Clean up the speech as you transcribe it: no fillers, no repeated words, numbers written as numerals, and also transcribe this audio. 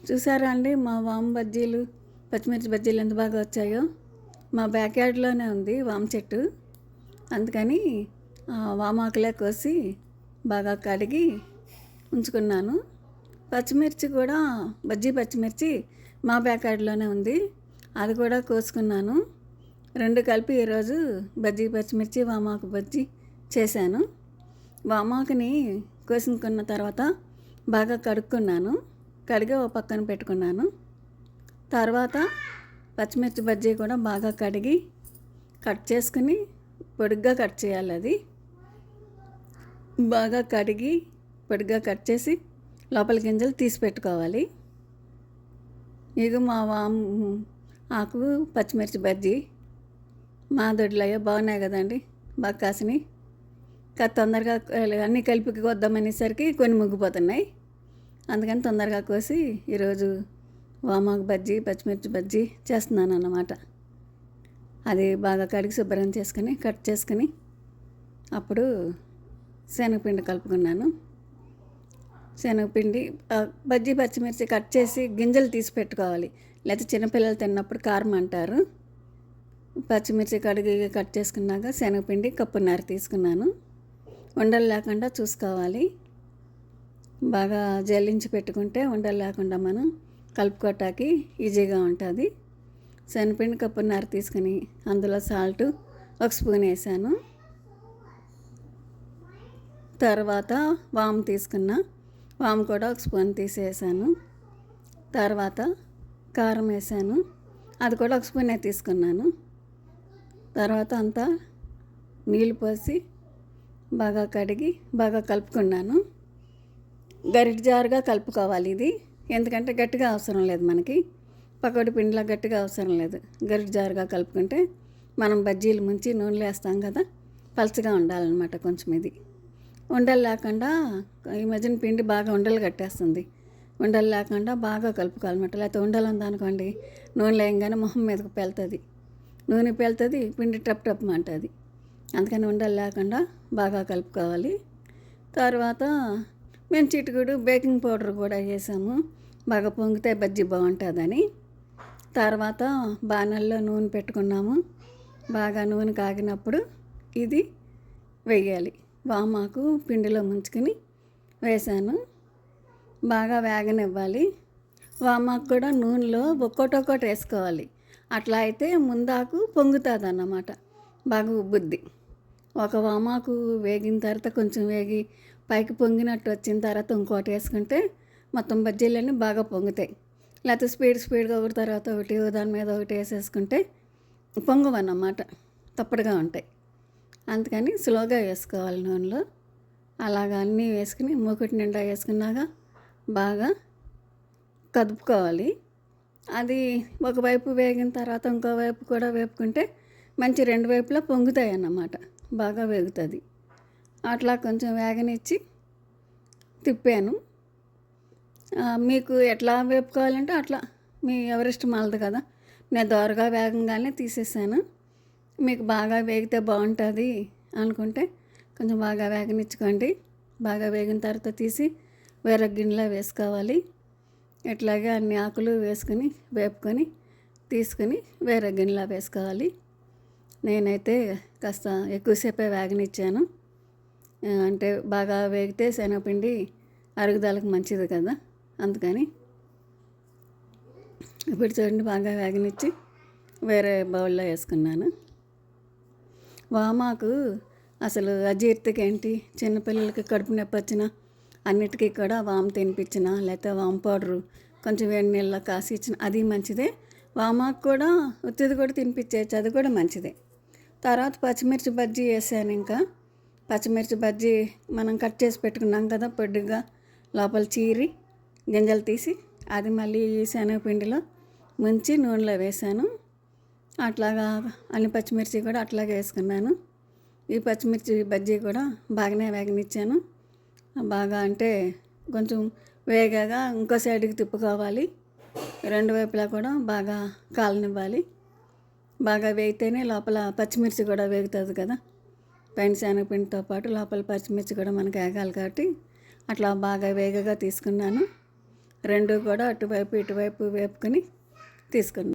చూసారా అండి మా వాము బజ్జీలు, పచ్చిమిర్చి బజ్జీలు ఎంత బాగా వచ్చాయో. మా బ్యాక్ యార్డ్లోనే ఉంది వామ చెట్టు. అందుకని వామాకులే కోసి బాగా కడిగి ఉంచుకున్నాను. పచ్చిమిర్చి కూడా బజ్జీ పచ్చిమిర్చి మా బ్యాక్ యార్డ్లోనే ఉంది, అది కూడా కోసుకున్నాను. రెండు కలిపి ఈరోజు బజ్జీ పచ్చిమిర్చి వామాకు బజ్జీ చేశాను. వామాకుని కోసుకున్న తర్వాత బాగా కడుక్కున్నాను. కడిగి ఒక పక్కన పెట్టుకున్నాను. తర్వాత పచ్చిమిర్చి బజ్జీ కూడా బాగా కడిగి కట్ చేసుకుని పొడిగ్గా కట్ చేయాలి. అది బాగా కడిగి పొడిగ్గా కట్ చేసి లోపల గింజలు తీసి పెట్టుకోవాలి. ఇక మా వాము ఆకు పచ్చిమిర్చి బజ్జీ మా దొడ్లయ్యో బాగున్నాయి కదండి, బాగా కాసినాయి. తొందరగా అన్నీ కలిపి కోద్దామనేసరికి కొన్ని ముగ్గిపోతున్నాయి. అందుకని తొందరగా కోసి ఈరోజు వామాకు బజ్జీ పచ్చిమిర్చి బజ్జీ చేస్తున్నాను అన్నమాట. అది బాగా కడిగి శుభ్రం చేసుకుని కట్ చేసుకుని అప్పుడు శనగపిండి కలుపుకున్నాను. శనగపిండి బజ్జీ పచ్చిమిర్చి కట్ చేసి గింజలు తీసి పెట్టుకోవాలి, లేకపోతే చిన్నపిల్లలు తిన్నప్పుడు కారం అంటారు. పచ్చిమిర్చి కడిగి కట్ చేసుకున్నాక శనగపిండి కప్పున్నర తీసుకున్నాను. ఉండలు లేకుండా చూసుకోవాలి. బాగా జల్లించి పెట్టుకుంటే ఉండలు లేకుండా మనం కలుపుకోవటానికి ఈజీగా ఉంటుంది. శనగపిండి కప్పున్నర తీసుకుని అందులో సాల్ట్ ఒక స్పూన్ వేసాను. తర్వాత వాము తీసుకున్న వాము కూడా ఒక స్పూన్ తీసేసాను. తర్వాత కారం వేసాను, అది కూడా ఒక స్పూనే తీసుకున్నాను. తర్వాత అంతా నీళ్ళు పోసి బాగా కడిగి బాగా కలుపుకున్నాను. గరిటె జారుగా కలుపుకోవాలి ఇది, ఎందుకంటే గట్టిగా అవసరం లేదు, మనకి పకోడీ పిండిలా గట్టిగా అవసరం లేదు. గరిటె జారుగా కలుపుకుంటే మనం బజ్జీలు ముంచి నూనెలో వేస్తాం కదా, పలచగా ఉండాలన్నమాట. కొంచెం ఇది ఉండలు లేకుండా, ఈ మధ్యన పిండి బాగా ఉండలు కట్టేస్తుంది. ఉండలు లేకుండా బాగా కలుపుకోవాలన్నమాట. లేకపోతే ఉండలు ఉందనుకోండి, నూనెలో వేయగానే మొహం మీదకు పెళ్తుంది, నూనె పెళ్తుంది, పిండి టప్ టప్ అంటుంది. అందుకని ఉండలు లేకుండా బాగా కలుపుకోవాలి. తర్వాత మేము చిటికుడు బేకింగ్ పౌడర్ కూడా వేసాము, బాగా పొంగితే బజ్జీ బాగుంటుందని. తర్వాత బాణల్లో నూనె పెట్టుకున్నాము. బాగా నూనె కాగినప్పుడు ఇది వేయాలి. వామాకు పిండిలో ముంచుకొని వేసాను. బాగా వేగనివ్వాలి. వామాకు కూడా నూనెలో ఒక్కొక్కటి వేసుకోవాలి. అట్లా అయితే ముందాకు పొంగుతుంది అన్నమాట, బాగా ఉబ్బుద్ది. ఒక వామాకు వేగిన తర్వాత కొంచెం వేగి పైకి పొంగినట్టు వచ్చిన తర్వాత ఇంకోటి వేసుకుంటే మొత్తం బజ్జీలన్నీ బాగా పొంగుతాయి. లేకపోతే స్పీడ్గా ఒకటి తర్వాత ఒకటి దాని మీద ఒకటి వేసేసుకుంటే పొంగవన్నమాట, తప్పడుగా ఉంటాయి. అందుకని స్లోగా వేసుకోవాలి నూనెలో. అలాగా అన్నీ వేసుకుని మూకుటి నిండా వేసుకున్నాక బాగా కదుపుకోవాలి. అది ఒకవైపు వేగిన తర్వాత ఇంకోవైపు కూడా వేపుకుంటే మంచి రెండు వైపులా పొంగుతాయి అన్నమాట, బాగా వేగుతుంది. అట్లా కొంచెం వేగనిచ్చి తిప్పాను. మీకు ఎట్లా వేపుకోవాలంటే అట్లా మీ ఎవరిష్టం వాళ్ళది కదా. నేను దోరగా వేగంగానే తీసేసాను. మీకు బాగా వేగితే బాగుంటుంది అనుకుంటే కొంచెం బాగా వేగనిచ్చుకోండి. బాగా వేగిన తర్వాత తీసి వేరే గిన్నెలో వేసుకోవాలి. ఇట్లాగే అన్ని ఆకులు వేసుకొని వేపుకొని తీసుకొని వేరే గిన్నెలో వేసుకోవాలి. నేనైతే కాస్త ఎక్కువసేపే వేగనిచ్చాను, అంటే బాగా వేగితే శనగపిండి అరుగుదలకు మంచిది కదా, అందుకని. ఇప్పుడు చూడండి బాగా వేగనిచ్చి వేరే బౌల్లో వేసుకున్నాను. వామాకు అసలు అజీర్తికి ఏంటి, చిన్నపిల్లలకి కడుపు నొప్పి వచ్చినా అన్నిటికీ కూడా వాము తినిపించిన, లేకపోతే వాము పౌడరు కొంచెం వేడి నీళ్ళలో కాసి ఇచ్చిన అది మంచిదే. వామాకు కూడా ఉత్తిది కూడా తినిపించేయచ్చు, అది కూడా మంచిదే. తర్వాత పచ్చిమిర్చి బజ్జీ వేసాను. ఇంకా పచ్చిమిర్చి బజ్జీ మనం కట్ చేసి పెట్టుకున్నాం కదా పొడిగా, లోపల చీరి గింజలు తీసి అది మళ్ళీ ఈ శనగపిండిలో ముంచి నూనెలో వేసాను. అట్లాగా అన్ని పచ్చిమిర్చి కూడా అట్లాగే వేసుకున్నాను. ఈ పచ్చిమిర్చి బజ్జీ కూడా బాగానే వేగనిచ్చాను. బాగా అంటే కొంచెం వేగాగా ఇంకో సైడ్కి తిప్పుకోవాలి. రెండు వైపులా కూడా బాగా కాలనివ్వాలి. బాగా వేగితేనే లోపల పచ్చిమిర్చి కూడా వేగుతుంది కదా, పైన శనగపిండితో పాటు లోపల పచ్చిమిర్చి కూడా మనకు వేగాలి కాబట్టి అట్లా బాగా వేగగా తీసుకున్నాను. రెండు కూడా అటువైపు ఇటువైపు వేపుకొని తీసుకున్నాను.